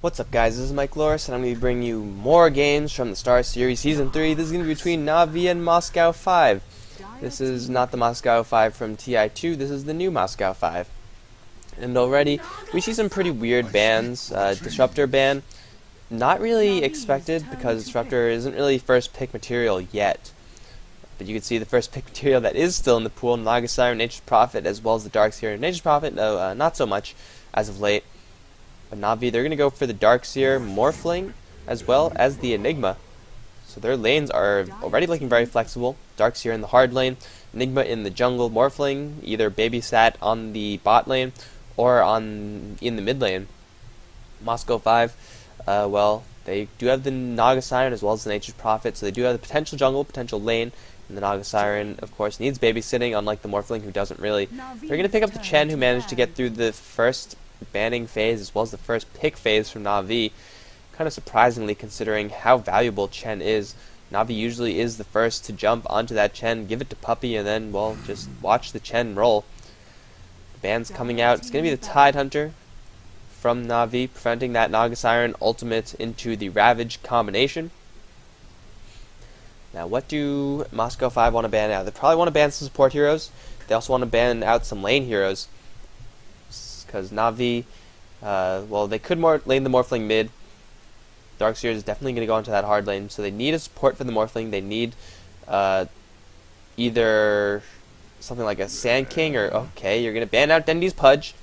What's up, guys? This is Mike Loris, and I'm going to be bringing you more games from the Starseries Season 3. This is going to be between Na'Vi and Moscow 5. This is not the Moscow 5 from TI2, this is the new Moscow 5. And already, we see some pretty weird bans. Disruptor ban, not really expected, because Disruptor isn't really first pick material yet. But you can see the first pick material that is still in the pool, Naga Siren, Nature's Prophet, as well as the Darkseer. Nature's Prophet, no, not so much as of late. But Na'Vi, they're going to go for the Darkseer, Morphling, as well as the Enigma. So their lanes are already looking very flexible. Darkseer in the hard lane, Enigma in the jungle, Morphling either babysat on the bot lane or in the mid lane. Moscow 5, well, they do have the Naga Siren as well as the Nature's Prophet, so they do have the potential jungle, potential lane. And the Naga Siren, of course, needs babysitting, unlike the Morphling, who doesn't really. They're going to pick up the Chen, who managed to get through the first banning phase as well as the first pick phase from Na'Vi. Kind of surprisingly, considering how valuable Chen is. Na'Vi usually is the first to jump onto that Chen, give it to Puppy, and then, well, just watch the Chen roll. The ban's coming out. It's going to be the Tide Hunter from Na'Vi, preventing that Naga Siren ultimate into the Ravage combination. Now, what do Moscow 5 want to ban out? They probably want to ban some support heroes. They also want to ban out some lane heroes, because Na'Vi, well, they could lane the Morphling mid. Darkseer is definitely going to go into that hard lane, so they need a support for the Morphling. They need either something like a Sand King, or, okay, you're going to ban out Dendy's Pudge.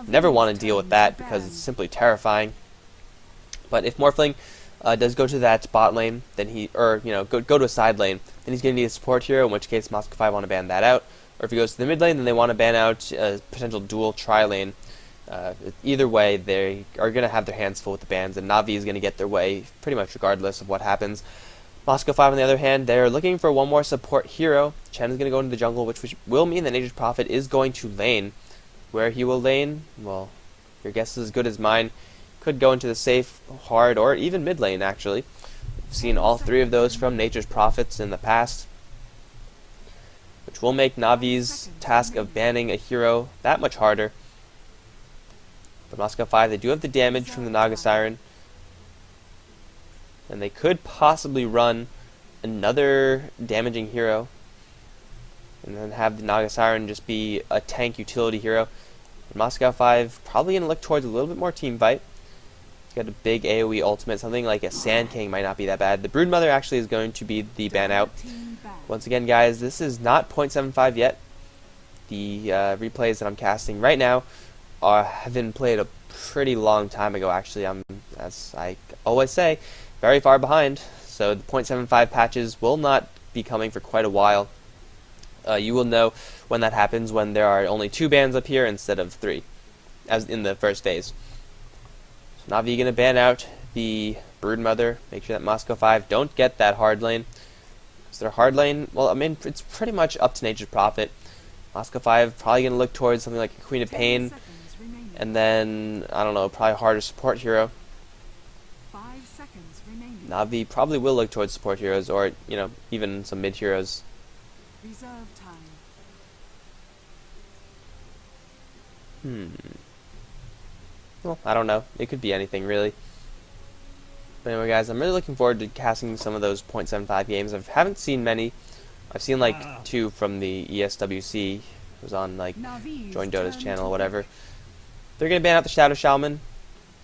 Never want to deal with that, because it's simply terrifying. But if Morphling does go to that bot lane, then go to a side lane, then he's going to need a support hero, in which case Moscow 5 want to ban that out. Or if he goes to the mid lane, then they want to ban out a potential dual tri-lane. Either way, they are going to have their hands full with the bans, and Na'Vi is going to get their way pretty much regardless of what happens. Moscow 5, on the other hand, they're looking for one more support hero. Chen is going to go into the jungle, which will mean that Nature's Prophet is going to lane. Where he will lane, well, your guess is as good as mine. Could go into the safe, hard, or even mid lane, actually. We've seen all three of those from Nature's Prophets in the past, which will make Na'Vi's task of banning a hero that much harder. But Moscow 5, they do have the damage from the Naga Siren, and they could possibly run another damaging hero, and then have the Naga Siren just be a tank utility hero. And Moscow 5 probably going to look towards a little bit more team fight. He's got a big AoE ultimate, something like a Sand King might not be that bad. The Broodmother actually is going to be the ban out. Once again, guys, this is not 0.75 yet. The replays that I'm casting right now have been played a pretty long time ago. Actually, I'm, as I always say, very far behind. So the 0.75 patches will not be coming for quite a while. You will know when that happens, when there are only 2 bans up here instead of 3, as in the first phase. So Na'Vi going to ban out the Broodmother. Make sure that Moscow 5 don't get that hard lane. So their hard lane, well, I mean, it's pretty much up to Nature's Prophet. Moscow 5 probably going to look towards something like a Queen of Pain, and then, I don't know, probably a harder support hero. Na'Vi probably will look towards support heroes, or, even some mid heroes. Well, I don't know. It could be anything, really. But anyway, guys, I'm really looking forward to casting some of those 0.75 games. I haven't seen many. I've seen, like, 2 from the ESWC. It was on, like, Join Dota's channel or whatever. They're going to ban out the Shadow Shaman.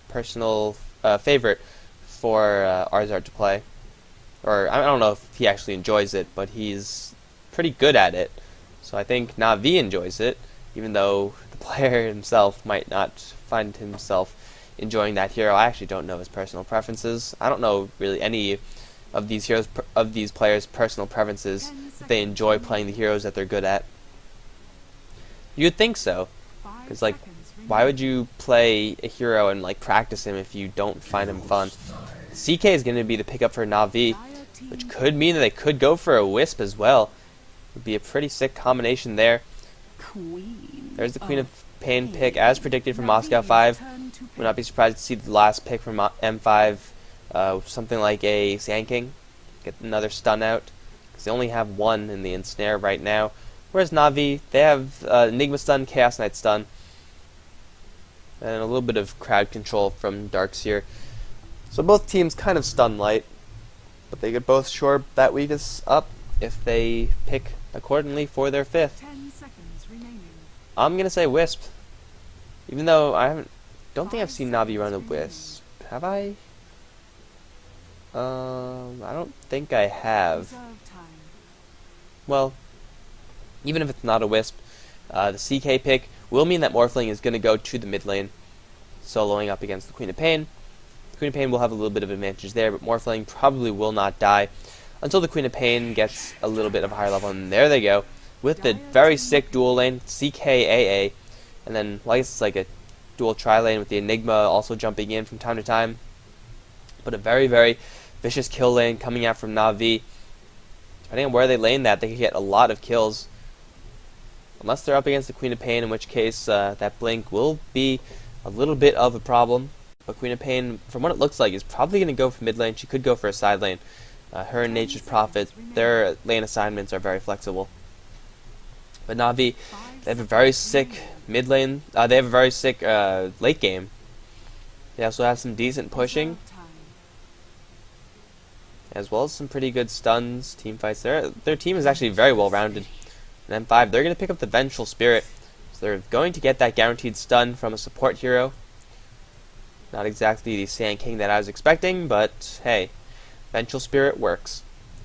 Personal favorite for Arzard to play. Or, I don't know if he actually enjoys it, but he's pretty good at it. So I think Na'Vi enjoys it, even though the player himself might not find himself enjoying that hero. I actually don't know his personal preferences. I don't know really any of these heroes, of these players' personal preferences. If they enjoy playing the heroes that they're good at. You'd think so, because like, why would you play a hero and like practice him if you don't find him fun? CK is going to be the pickup for Na'Vi, which could mean that they could go for a Wisp as well. Would be a pretty sick combination there. There's the Queen of Pain pick, as predicted from Moscow 5. Would not be surprised to see the last pick from M5, something like a Sand King. Get another stun out, because they only have 1 in the ensnare right now. Whereas Na'Vi, they have Enigma stun, Chaos Knight stun. and a little bit of crowd control from Darkseer. So both teams kind of stun light, but they could both shore that weakness up if they pick accordingly for their 5th. 10 seconds remaining. I'm gonna say Wisp, even though don't think I've seen Navi run a Wisp. Have I? I don't think I have. Reserve time. Well, even if it's not a Wisp, the CK pick will mean that Morphling is going to go to the mid lane, soloing up against the Queen of Pain. The Queen of Pain will have a little bit of advantage there, but Morphling probably will not die until the Queen of Pain gets a little bit of a higher level. And there they go, with the very sick dual lane, CKAA, and then, well, I guess it's like a dual tri-lane with the Enigma also jumping in from time to time. But a very, very vicious kill lane coming out from Na'Vi. Depending on where they lane that, they can get a lot of kills. Unless they're up against the Queen of Pain, in which case that blink will be a little bit of a problem. But Queen of Pain, from what it looks like, is probably going to go for mid lane. She could go for a side lane. Her and Nature's Prophet, their lane assignments are very flexible. But Na'Vi, they have a very sick mid lane. They have a very sick late game. They also have some decent pushing, as well as some pretty good stuns, team fights. Their team is actually very well rounded. And M5, they're going to pick up the Vengeful Spirit. So they're going to get that guaranteed stun from a support hero. Not exactly the Sand King that I was expecting, but hey, Vengeful Spirit works.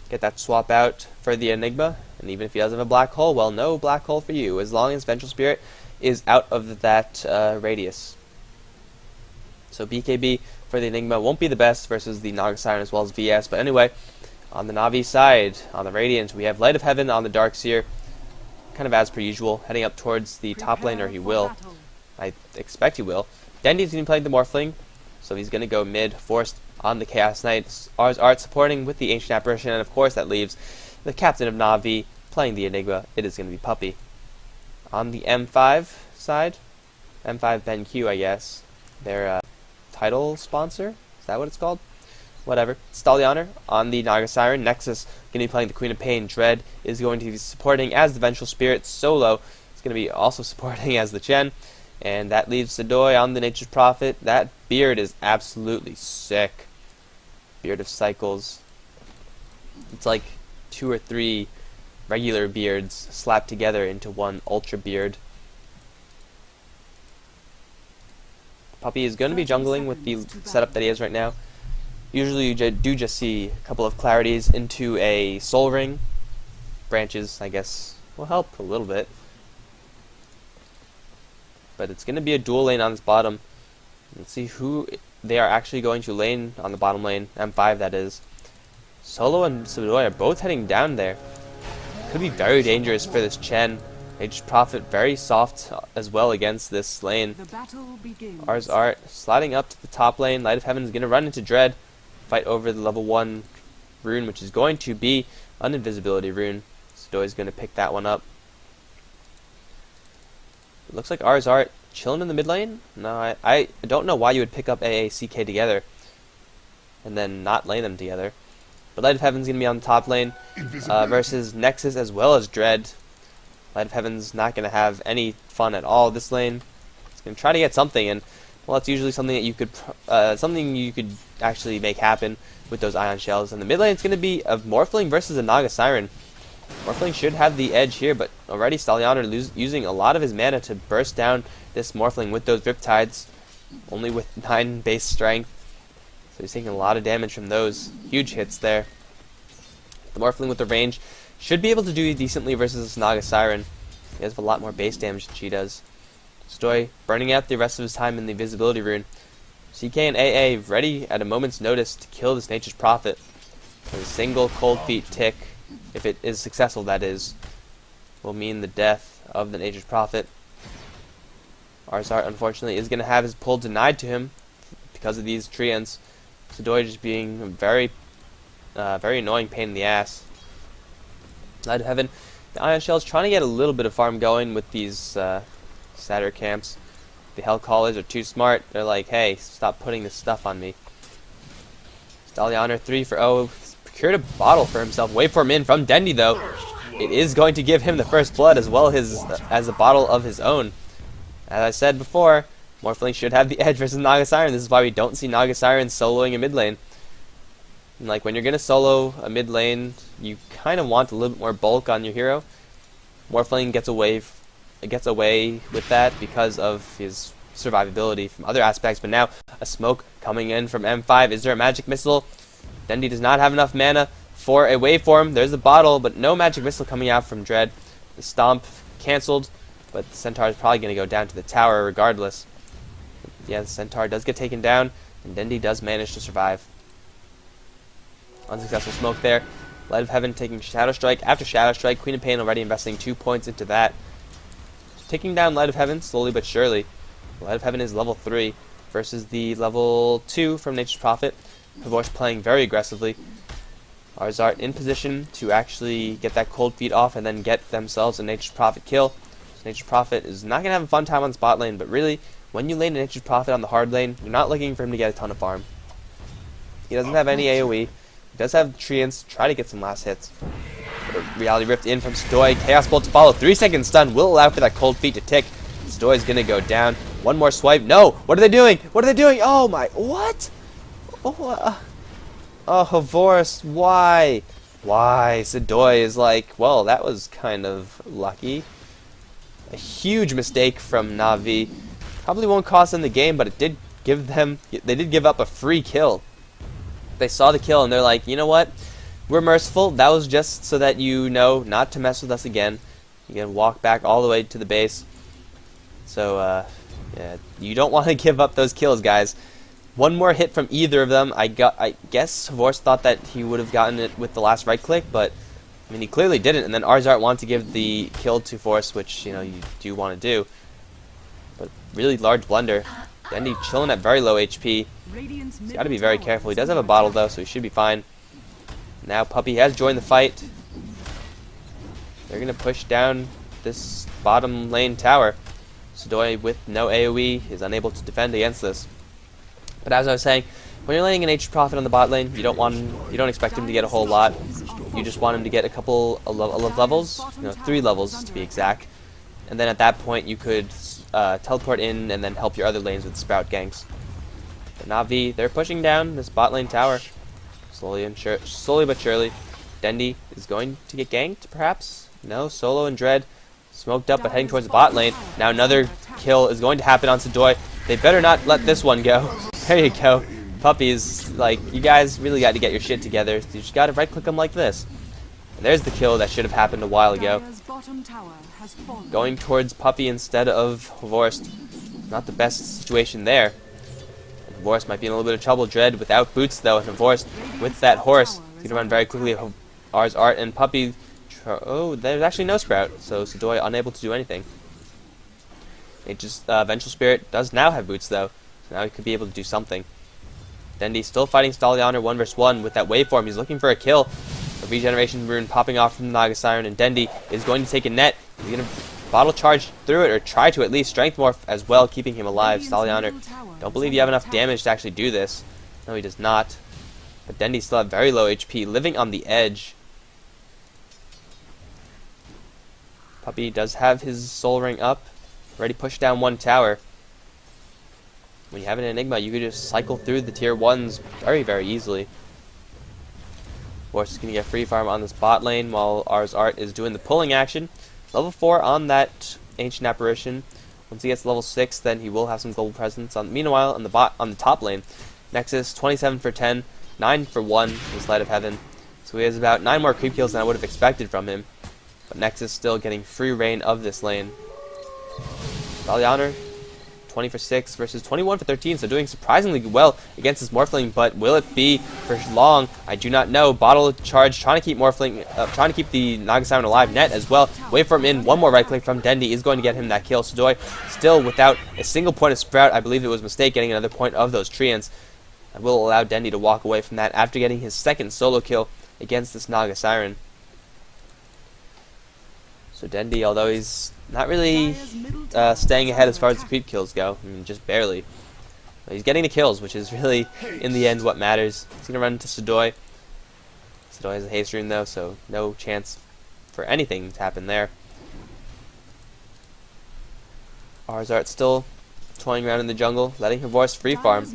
Get that swap out for the Enigma, and even if he doesn't have a black hole, well, no black hole for you, as long as Vengeful Spirit is out of that radius. So BKB for the Enigma won't be the best versus the Naga Siren as well as VS, but anyway, on the Na'Vi side, on the Radiant, we have Light of Heaven on the Darkseer, kind of as per usual, heading up towards the top lane, or he will. I expect he will. Dendy's going to be playing the Morphling, so he's going to go mid, forced on the Chaos Knight. Ars Art supporting with the Ancient Apparition, and of course that leaves the captain of Na'Vi playing the Enigma. It is going to be Puppy. On the M5 side, M5 BenQ, I guess, their title sponsor, is that what it's called? Whatever. Stallianer on the Naga Siren. Nexus going to be playing the Queen of Pain. Dread is going to be supporting as the Vengeful Spirit. Solo is going to be also supporting as the Chen. And that leaves Sadoy on the Nature's Prophet. That beard is absolutely sick. Beard of Cycles. It's like 2 or 3 regular beards slapped together into one ultra beard. Puppy is going to be jungling with the setup that he has right now. Usually you do just see a couple of clarities into a Soul Ring. Branches, I guess, will help a little bit. But it's going to be a dual lane on this bottom. Let's see who they are actually going to lane on the bottom lane. M5, that is. Solo and Sadoy are both heading down there. Could be very dangerous for this Chen. Nature's Prophet very soft as well against this lane. Ars Art sliding up to the top lane. Light of Heaven is going to run into Dread. Fight over the level 1 rune, which is going to be an invisibility rune. Sadoy is going to pick that one up. It looks like Ars Art chilling in the mid lane. No, I don't know why you would pick up AACK together and then not lane them together. But Light of Heaven's going to be on the top lane versus Nexus as well as Dread. Light of Heaven's not going to have any fun at all this lane. It's going to try to get something, and well, that's usually something that you could actually make happen with those Ion Shells. And the mid lane is going to be a Morphling versus a Naga Siren. Morphling should have the edge here, but already Stallianer using a lot of his mana to burst down this Morphling with those Riptides, only with 9 base strength. So he's taking a lot of damage from those huge hits there. The Morphling with the range should be able to do decently versus this Naga Siren. He has a lot more base damage than she does. Sadoy burning out the rest of his time in the Visibility Rune. CK and AA ready at a moment's notice to kill this Nature's Prophet. A single Cold Feet tick, if it is successful that is, will mean the death of the Nature's Prophet. Arzart unfortunately is going to have his pull denied to him because of these treants. Sadoy just being a very annoying pain in the ass. Light of Heaven, the Ion Shell's trying to get a little bit of farm going with these Satyr camps. The Hell Callers are too smart. They're like, hey, stop putting this stuff on me. Stallianer 3 for 0. He's procured a bottle for himself. Waveform in from Dendy though. It is going to give him the first blood as well as a bottle of his own. As I said before, Morphling should have the edge versus Naga Siren. This is why we don't see Naga Siren soloing a mid lane. And like when you're gonna solo a mid lane, you kind of want a little bit more bulk on your hero. Morphling gets away with that because of his survivability from other aspects. But now a smoke coming in from M5. Is there a magic missile? Dendi does not have enough mana for a waveform. There's a bottle, but no magic missile coming out from Dread. The stomp cancelled, but the Centaur is probably going to go down to the tower regardless. Yeah, the Centaur does get taken down, and Dendi does manage to survive. Unsuccessful smoke there. Light of Heaven taking Shadow Strike. After Shadow Strike, Queen of Pain already investing 2 points into that. Taking down Light of Heaven slowly but surely. Light of Heaven is level 3 versus the level 2 from Nature's Prophet. Pavosh playing very aggressively. Arzart in position to actually get that cold feet off and then get themselves a Nature's Prophet kill. So Nature's Prophet is not going to have a fun time on spot lane, but really, when you lane a Nature's Prophet on the hard lane, you're not looking for him to get a ton of farm. He doesn't have any AoE. He does have Treants, try to get some last hits. But a Reality Rift in from Stoy. Chaos Bolt to follow. 3-second stun will allow for that cold feet to tick. Stoy's going to go down. One more swipe. No! What are they doing? What are they doing? Oh my... What? Oh, Horus, why? Why? Sedoy is like, well, that was kind of lucky. A huge mistake from Na'Vi. Probably won't cost them the game, but it did give them... They did give up a free kill. They saw the kill and they're like, you know what? We're merciful. That was just so that you know not to mess with us again. You can walk back all the way to the base. So, yeah, you don't want to give up those kills, guys. One more hit from either of them. I guess Horus thought that he would have gotten it with the last right click, but I mean he clearly didn't. And then Arzart wanted to give the kill to Horus, which you know you do want to do. But really large blunder. Dendi chilling at very low HP. He's got to be very careful. He does have a bottle though, so he should be fine. Now Puppey has joined the fight. They're gonna push down this bottom lane tower. Sedoy with no AoE is unable to defend against this. But as I was saying, when you're laying an Nature's Prophet on the bot lane, you don't expect him to get a whole lot. You just want him to get a couple of levels, 3 levels to be exact. And then at that point, you could teleport in and then help your other lanes with Sprout ganks. But Na'Vi, they're pushing down this bot lane tower, slowly but surely. Dendi is going to get ganked, perhaps. No, Solo and Dread smoked up but heading towards the bot lane. Now another kill is going to happen on Sedoy. They better not let this one go. There you go. Puppies, like, you guys really got to get your shit together. You just got to right-click them like this. And there's the kill that should have happened a while ago. Going towards Puppey instead of Horus. Not the best situation there. And Horus might be in a little bit of trouble. Dread without boots, though. And Horus with that horse. He's going to run very quickly. Art and Puppey. Oh, there's actually no Sprout. So Sedoy unable to do anything. Vengeful Spirit does now have boots, though. So now he could be able to do something. Dendi still fighting Stallianer 1 vs 1 with that waveform. He's looking for a kill. A regeneration rune popping off from the Naga Siren, and Dendi is going to take a net. He's going to bottle charge through it, or try to at least strength morph as well, keeping him alive. Stallianer, don't believe you have enough damage to actually do this. No, he does not. But Dendi still have very low HP, living on the edge. Puppey does have his soul ring up. Already pushed down one tower. When you have an Enigma, you can just cycle through the tier 1s very, very easily. Horus is going to get free farm on this bot lane while Art is doing the pulling action. Level 4 on that Ancient Apparition. Once he gets level 6, then he will have some global presence. Meanwhile, on the top lane, Nexus 27 for 10, 9 for 1 with Light of Heaven. So he has about 9 more creep kills than I would have expected from him. But Nexus still getting free reign of this lane. Stallianer, 20 for 6 versus 21 for 13, so doing surprisingly well against this Morphling, but will it be for long? I do not know. Bottle charge, trying to keep Morphling, trying to keep the Naga Siren alive. Net as well. Waveform in, one more right click from Dendi is going to get him that kill. Sedoy still without a single point of Sprout. I believe it was a mistake getting another point of those Treants. And will allow Dendi to walk away from that after getting his second solo kill against this Naga Siren. So Dendi, although he's not really staying ahead as far as the creep kills go, I mean, just barely. But he's getting the kills, which is really, in the end, what matters. He's going to run into Sedoy. Sedoy has a haste rune, though, so no chance for anything to happen there. Arzart still toying around in the jungle, letting her voice free farm.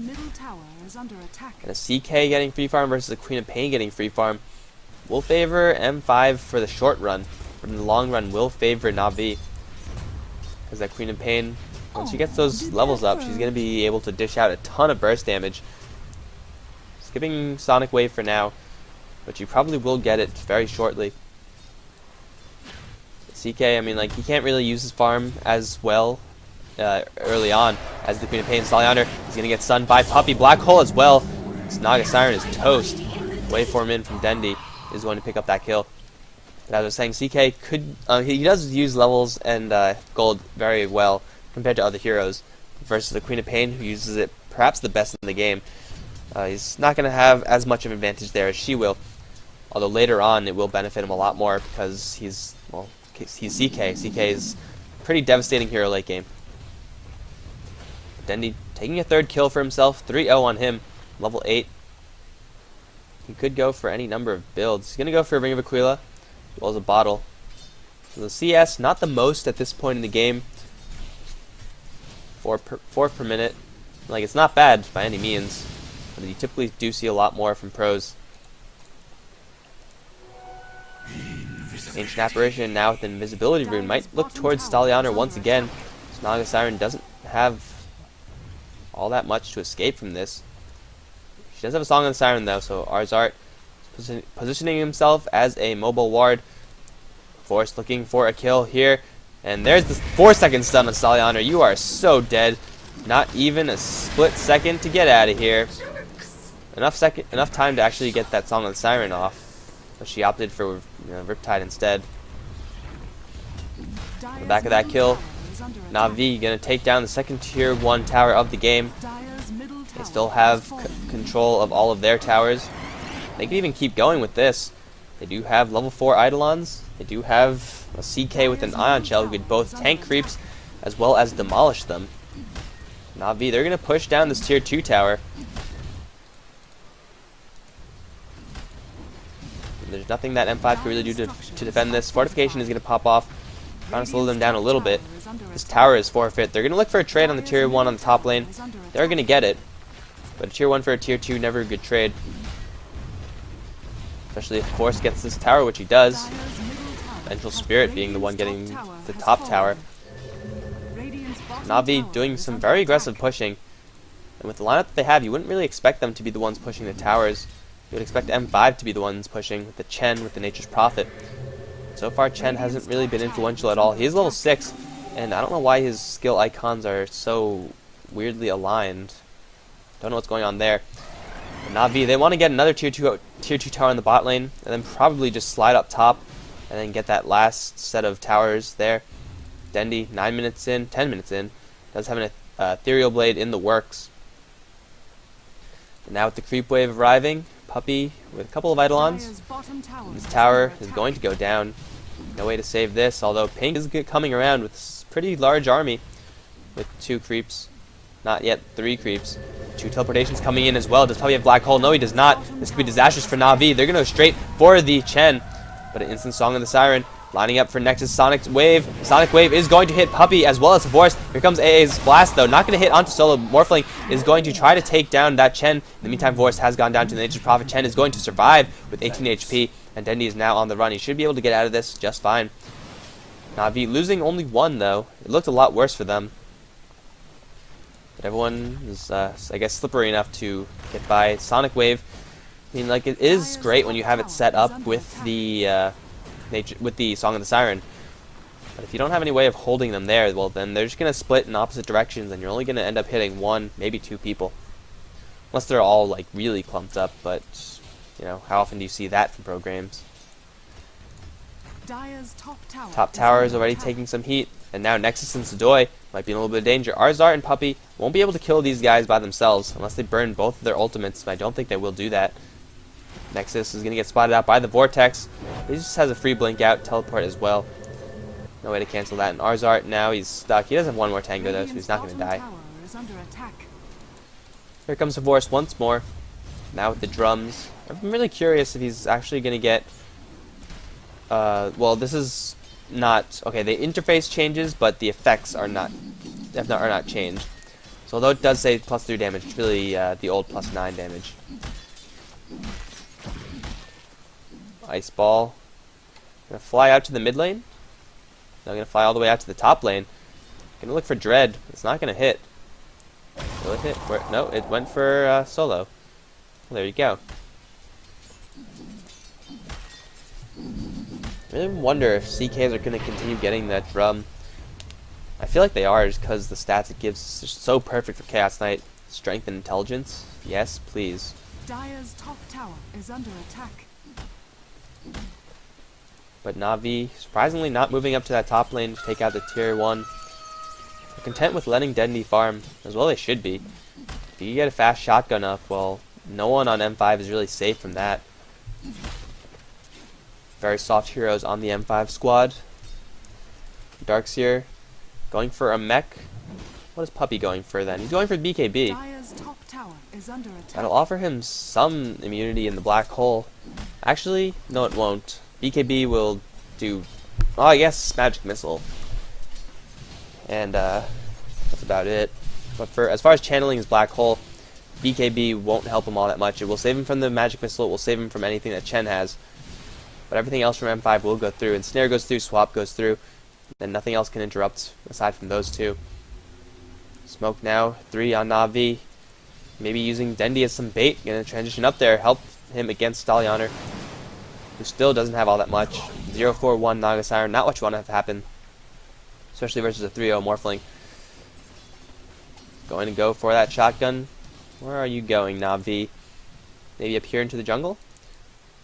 And a CK getting free farm versus a Queen of Pain getting free farm will favor M5 for the short run. But in the long run will favor Na'Vi. Because that Queen of Pain, once she gets those levels up, she's going to be able to dish out a ton of burst damage. Skipping Sonic Wave for now, but you probably will get it very shortly. CK, I mean, like, he can't really use his farm as well early on as the Queen of Pain. Stalianer is going to get stunned by Puppey. Black Hole as well. This Naga Siren is toast. Waveform in from Dendi is going to pick up that kill. But as I was saying, CK could, he does use levels and gold very well compared to other heroes versus the Queen of Pain, who uses it perhaps the best in the game. He's not going to have as much of an advantage there as she will, although later on it will benefit him a lot more because he's CK. CK is a pretty devastating hero late game. Dendi taking a third kill for himself, 3-0 on him, level 8. He could go for any number of builds. He's going to go for a Ring of Aquila, as well as a bottle. So the CS, not the most at this point in the game. 4 per minute. Like, it's not bad by any means, but you typically do see a lot more from pros. Ancient Apparition now with an Invisibility Rune might look towards Stalianer once again. So Naga Siren doesn't have all that much to escape from this. She does have a Song of the Siren though, so Arzart is positioning himself as a mobile ward. Force looking for a kill here, and there's the 4-second stun on Stalianer. You are so dead. Not even a split second to get out of here. Enough time to actually get that Song of the Siren off. But she opted for Riptide instead. On the back of that kill, Na'Vi gonna take down the second tier 1 tower of the game. They still have control of all of their towers. They can even keep going with this. They do have level 4 Eidolons. They do have a CK with an Ion Shell who could both tank creeps as well as demolish them. Na'Vi, they're gonna push down this tier 2 tower. There's nothing that M5 can really do to defend this. Fortification is going to pop off, trying to slow them down a little bit. This tower is forfeit. They're going to look for a trade on the tier 1 on the top lane. They're going to get it, but a tier 1 for a tier 2, never a good trade. Especially if Force gets this tower, which he does. Vengeful Spirit being the one getting the top tower. Na'Vi doing some very aggressive pushing. And with the lineup that they have, you wouldn't really expect them to be the ones pushing the towers. You would expect M5 to be the ones pushing with the Chen, with the Nature's Prophet. So far, Chen hasn't really been influential at all. He is level 6, and I don't know why his skill icons are so weirdly aligned. Don't know what's going on there. But Na'Vi, they want to get another tier 2 tower in the bot lane, and then probably just slide up top, and then get that last set of towers there. Dendi, 10 minutes in, does have an Ethereal Blade in the works. And now with the creep wave arriving, Puppey with a couple of Eidolons. This tower is going to go down. No way to save this, although Pink is coming around with a pretty large army with 2 creeps. Not yet 3 creeps. 2 teleportations coming in as well. Does Puppey have Black Hole? No, he does not. This could be disastrous for Na'Vi. They're going to go straight for the Chen. But an instant Song of the Siren. Lining up for Nexus Sonic Wave. Sonic Wave is going to hit Puppey as well as Force. Here comes AA's Blast though. Not going to hit onto Solo. Morphling is going to try to take down that Chen. In the meantime, Force has gone down to the Nature's Prophet. Chen is going to survive with 18 HP. And Dendi is now on the run. He should be able to get out of this just fine. Na'Vi losing only 1 though. It looked a lot worse for them. But everyone is, I guess, slippery enough to get by. Sonic Wave, I mean, like, it is great when you have it set up with the Song of the Siren. But if you don't have any way of holding them there, well, then they're just going to split in opposite directions, and you're only going to end up hitting 1, maybe 2 people. Unless they're all, like, really clumped up, but, you know, how often do you see that from pro games? Top tower is already taking some heat, and now Nexus and Sedoy might be in a little bit of danger. Arzart and Puppey won't be able to kill these guys by themselves, unless they burn both of their ultimates, but I don't think they will do that. Nexus is going to get spotted out by the Vortex. He just has a free blink out, teleport as well. No way to cancel that. And Arzart, now he's stuck. He does have 1 more tango though, so he's not going to die. Here comes the Force once more. Now with the drums. I'm really curious if he's actually going to get... well, this is not... Okay, the interface changes, but the effects are not changed. So although it does say +3 damage, it's really the old +9 damage. Ice Ball. Gonna fly out to the mid lane. Now gonna fly all the way out to the top lane. Gonna look for Dread. It's not gonna hit. Will it hit? No, it went for Solo. Well, there you go. I really wonder if CKs are gonna continue getting that drum. I feel like they are, just because the stats it gives is so perfect for Chaos Knight. Strength and intelligence. Yes, please. Dire's top tower is under attack. But Na'Vi, surprisingly not moving up to that top lane to take out the tier 1. They're content with letting Dendy farm, as well they should be. If you get a fast shotgun up, well, no one on M5 is really safe from that. Very soft heroes on the M5 squad. Darkseer going for a mech. What is Puppy going for then? He's going for BKB. Dire's top tower is under attack. That'll offer him some immunity in the black hole. Actually, no it won't. BKB will do, well, I guess Magic Missile. And that's about it. But for as far as channeling his black hole, BKB won't help him all that much. It will save him from the Magic Missile, it will save him from anything that Chen has. But everything else from M5 will go through, and Snare goes through, Swap goes through, and nothing else can interrupt aside from those two. Smoke now, 3 on Na'Vi. Maybe using Dendy as some bait, gonna transition up there, help him against Stallianer, who still doesn't have all that much. 0-4-1 Naga Siren, not what you want to have happen, especially versus a 3-0 Morphling. Going to go for that shotgun. Where are you going, Na'Vi? Maybe up here into the jungle?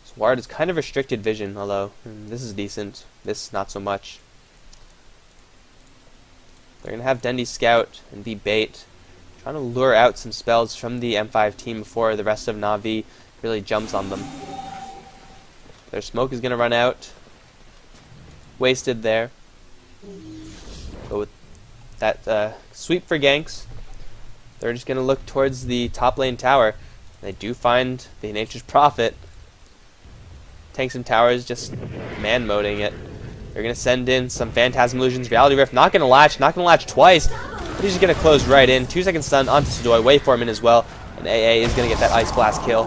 Sward is kind of restricted vision, although this is decent. This, not so much. They're going to have Dendy scout and be bait, trying to lure out some spells from the M5 team before the rest of Na'Vi really jumps on them. Their smoke is going to run out. Wasted there. But with that sweep for ganks, they're just going to look towards the top lane tower. They do find the Nature's Prophet. Tanks and towers just man-moding it. They're going to send in some Phantasm Illusions. Reality Rift not going to latch twice. But he's just going to close right in. 2-second stun onto Sudoi. Wait for him in as well. And AA is going to get that Ice Blast kill.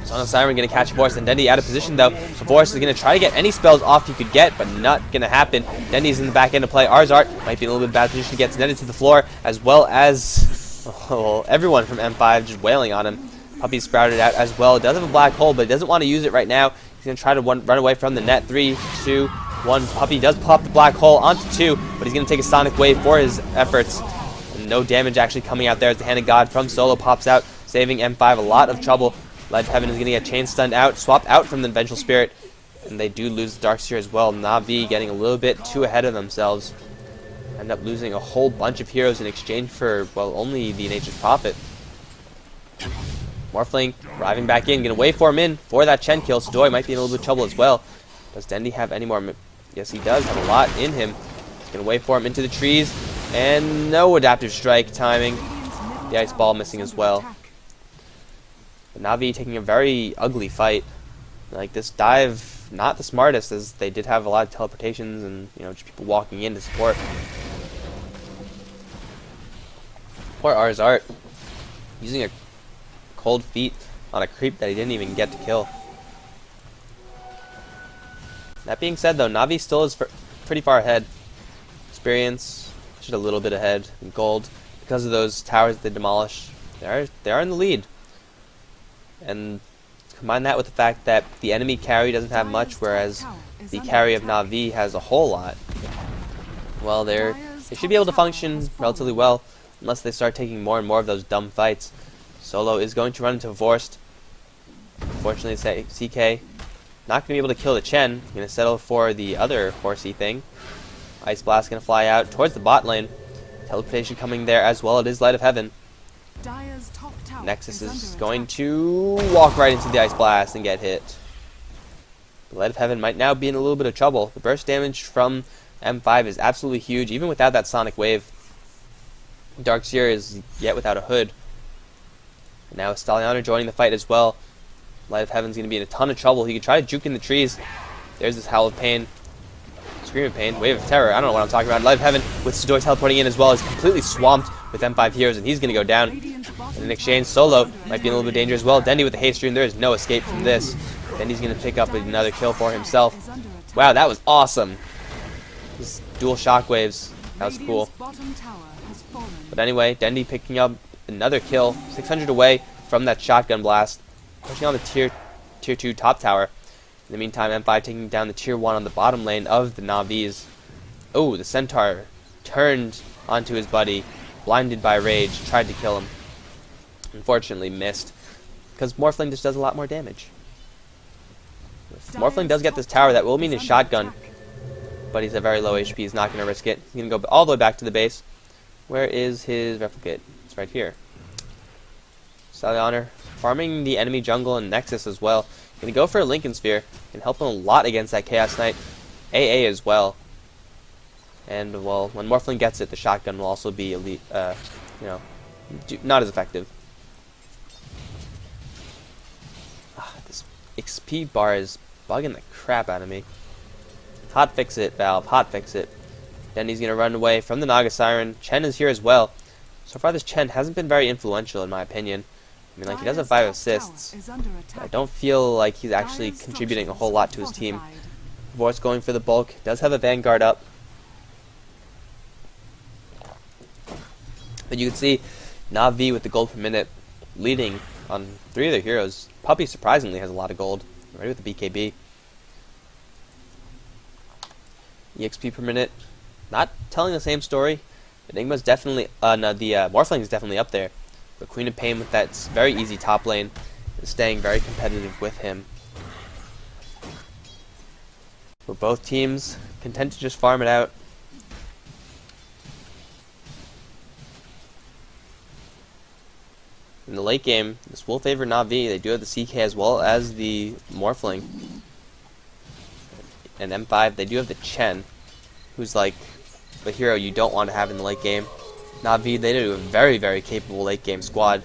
Song of Siren going to catch Force. And Dendy out of position though. So Force is going to try to get any spells off he could get, but not going to happen. Dendy's in the back end to play. Arzart might be in a little bit bad position to get Dendy to the floor, as well as everyone from M5 just wailing on him. Puppy's sprouted out as well. Does have a black hole, but doesn't want to use it right now. He's going to try to run away from the net. 3, 2, 1. Puppy does pop the black hole onto 2, but he's going to take a Sonic Wave for his efforts. And no damage actually coming out there as the Hand of God from Solo pops out, saving M5 a lot of trouble. Light of Heaven is going to get chain stunned out, swapped out from the Vengeful Spirit, and they do lose the Darkseer as well. Na'Vi getting a little bit too ahead of themselves. End up losing a whole bunch of heroes in exchange for, well, only the Nature's Prophet. Morphling arriving back in, gonna wait for him in for that Chen kill. Sudoi might be in a little bit of trouble as well. Does Dendy have any more? Yes, he does have a lot in him. He's gonna wait for him into the trees, and no adaptive strike timing. The Ice Ball missing as well. But Na'Vi taking a very ugly fight. Like, this dive, not the smartest, as they did have a lot of teleportations and, you know, just people walking in to support. Poor Arzart, using a cold feet on a creep that he didn't even get to kill. That being said though, Na'Vi still is pretty far ahead. Experience, just a little bit ahead in gold. Because of those towers that they demolished, they are in the lead. And combine that with the fact that the enemy carry doesn't have much, whereas the carry of Na'Vi has a whole lot. Well, they should be able to function relatively well, unless they start taking more and more of those dumb fights. Solo is going to run into Vorst. Unfortunately, CK not going to be able to kill the Chen. Going to settle for the other horsey thing. Ice Blast going to fly out towards the bot lane. Teleportation coming there as well. It is Light of Heaven. Nexus is going to walk right into the Ice Blast and get hit. The Light of Heaven might now be in a little bit of trouble. The burst damage from M5 is absolutely huge, even without that Sonic Wave. Darkseer is yet without a hood. And now Stallianer joining the fight as well. Light of Heaven's going to be in a ton of trouble. He could try to juke in the trees. There's this Howl of Pain. Scream of Pain, Wave of Terror, I don't know what I'm talking about. Light of Heaven with Sidor teleporting in as well is completely swamped with M5 heroes, and he's going to go down. And in exchange, Solo might be in a little bit of danger as well. Dendy with the haste stream, there is no escape from this. Dendy's going to pick up another kill for himself. Wow, that was awesome. These dual shockwaves, that was cool. But anyway, Dendy picking up another kill, 600 away from that shotgun blast, pushing on the tier 2 top tower. In the meantime, M5 taking down the tier 1 on the bottom lane of the Navis. Oh, the Centaur turned onto his buddy, blinded by rage, tried to kill him. Unfortunately missed, because Morphling just does a lot more damage. If Morphling does get this tower, that will mean his shotgun, but he's at very low HP, he's not going to risk it. He's going to go all the way back to the base. Where is his replicate? It's right here. Stallion farming the enemy jungle and Nexus as well. Going to go for a Lincoln Sphere. Can help him a lot against that Chaos Knight. AA as well. And, well, when Morphling gets it, the shotgun will also be elite, not as effective. This XP bar is bugging the crap out of me. Hot fix it, Valve. Hot fix it. Then he's going to run away from the Naga Siren. Chen is here as well. So far, this Chen hasn't been very influential, in my opinion. I mean, like, he does have 5 assists. I don't feel like he's actually contributing a whole lot to his team. Vor's going for the bulk. Does have a Vanguard up. But you can see Na'Vi with the gold per minute leading on 3 of their heroes. Puppy, surprisingly, has a lot of gold. Ready with the BKB. EXP per minute. Not telling the same story. Enigma's definitely, the Morphling is definitely up there. But Queen of Pain with that very easy top lane is staying very competitive with him. For both teams, content to just farm it out. In the late game, this will favor Na'Vi. They do have the CK as well as the Morphling. And M5, they do have the Chen, who's like the hero you don't want to have in the late game. Na'Vi, they do a very, very capable late game squad.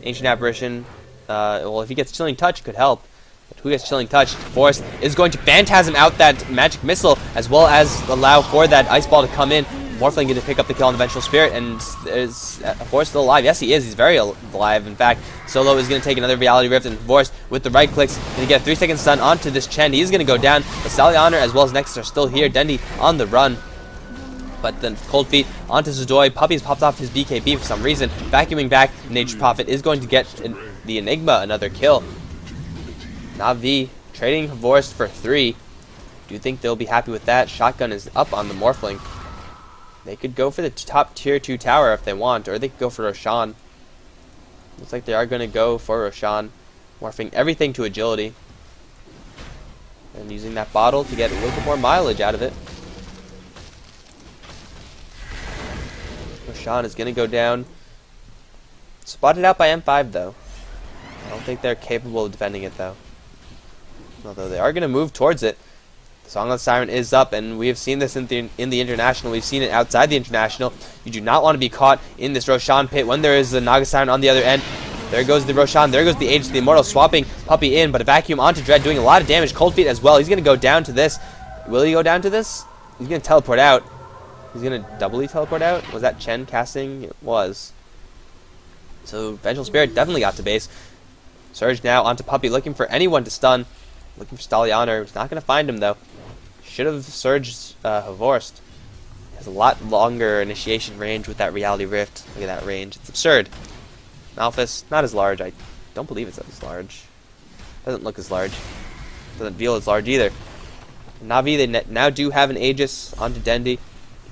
Ancient Apparition, well, if he gets Chilling Touch, it could help. But who gets Chilling Touch? Forest is going to Phantasm out that Magic Missile, as well as allow for that Ice Ball to come in. Morphling going to pick up the kill on the Vengeful Spirit, and is Forest still alive? Yes, he is. He's very alive. In fact, Solo is going to take another Reality Rift, and Forest, with the right clicks, going to get a 3-second stun onto this Chen. He's going to go down. But Stallion as well as Nexus are still here. Dendy on the run. But then Cold Feet onto Zidoi. Puppy's popped off his BKB for some reason. Vacuuming back, Nature's Prophet is going to get the Enigma another kill. Na'Vi trading Vorst for 3. Do you think they'll be happy with that? Shotgun is up on the Morphling. They could go for the top tier 2 tower if they want, or they could go for Roshan. Looks like they are going to go for Roshan, morphing everything to agility. And using that bottle to get a little bit more mileage out of it. Roshan is going to go down. Spotted out by M5 though. I don't think they're capable of defending it though. Although they are going to move towards it. The Song of the Siren is up, and we have seen this in the International. We've seen it outside the International. You do not want to be caught in this Roshan pit when there is the Naga Siren on the other end. There goes the Roshan. There goes the Aegis, the Immortal, swapping Puppy in, but a vacuum onto Dread, doing a lot of damage. Cold Feet as well. He's going to go down to this. Will he go down to this? He's going to teleport out. He's going to doubly teleport out. Was that Chen casting? It was. So Vengeful Spirit definitely got to base. Surge now onto Puppy, looking for anyone to stun. Looking for Stallion. He's not going to find him though. Should have surged Havorst. Has a lot longer initiation range with that Reality Rift. Look at that range. It's absurd. Malphus, not as large. I don't believe it's as large. Doesn't look as large. Doesn't feel as large either. Na'Vi, they now do have an Aegis onto Dendy.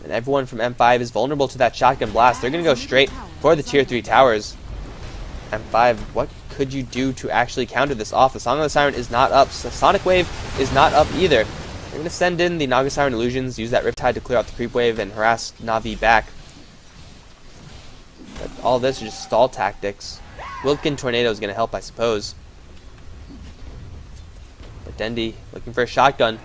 And everyone from M5 is vulnerable to that shotgun blast. They're going to go straight for the tier 3 towers. M5, what could you do to actually counter this off? The Song of the Siren is not up. So Sonic Wave is not up either. They're going to send in the Naga Siren Illusions, use that Riptide to clear out the creep wave, and harass Na'Vi back. But all this is just stall tactics. Wilkin Tornado is going to help, I suppose. But Dendy looking for a shotgun.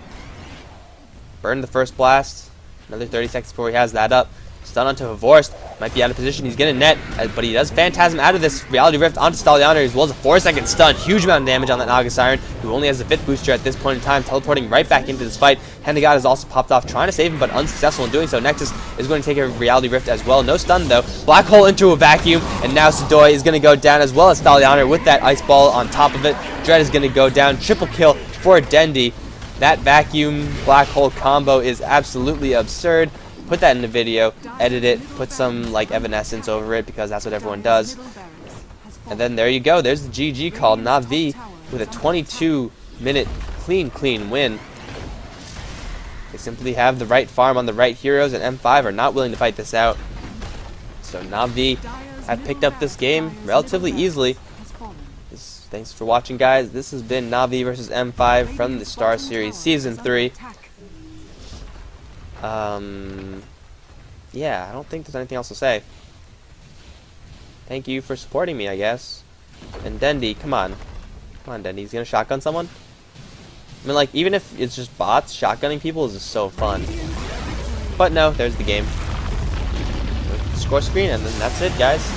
Burn the first blast. Another 30 seconds before he has that up. Stun onto Havorst. Might be out of position. He's going to net, but he does Phantasm out of this Reality Rift onto Stallianer, as well as a 4-second stun. Huge amount of damage on that Naga Siren, who only has the 5th booster at this point in time, teleporting right back into this fight. Henegard has also popped off, trying to save him, but unsuccessful in doing so. Nexus is going to take a Reality Rift as well. No stun, though. Black Hole into a vacuum, and now Sidoi is going to go down, as well as Stallianer with that Ice Ball on top of it. Dread is going to go down. Triple kill for Dendi. That vacuum Black Hole combo is absolutely absurd. Put that in the video, edit it, put some like Evanescence over it, because that's what everyone does. And then there you go. There's the GG call. Na'Vi with a 22-minute clean win. They simply have the right farm on the right heroes, and M5 are not willing to fight this out. So Na'Vi have picked up this game relatively easily. Thanks for watching, guys. This has been Na'Vi versus M5 from the Star Series Season 3. Yeah, I don't think there's anything else to say. Thank you for supporting me, I guess. And Dendi, come on. Come on, Dendi. He's gonna shotgun someone? I mean, like, even if it's just bots, shotgunning people is just so fun. But no, there's the game. Score screen, and then that's it, guys.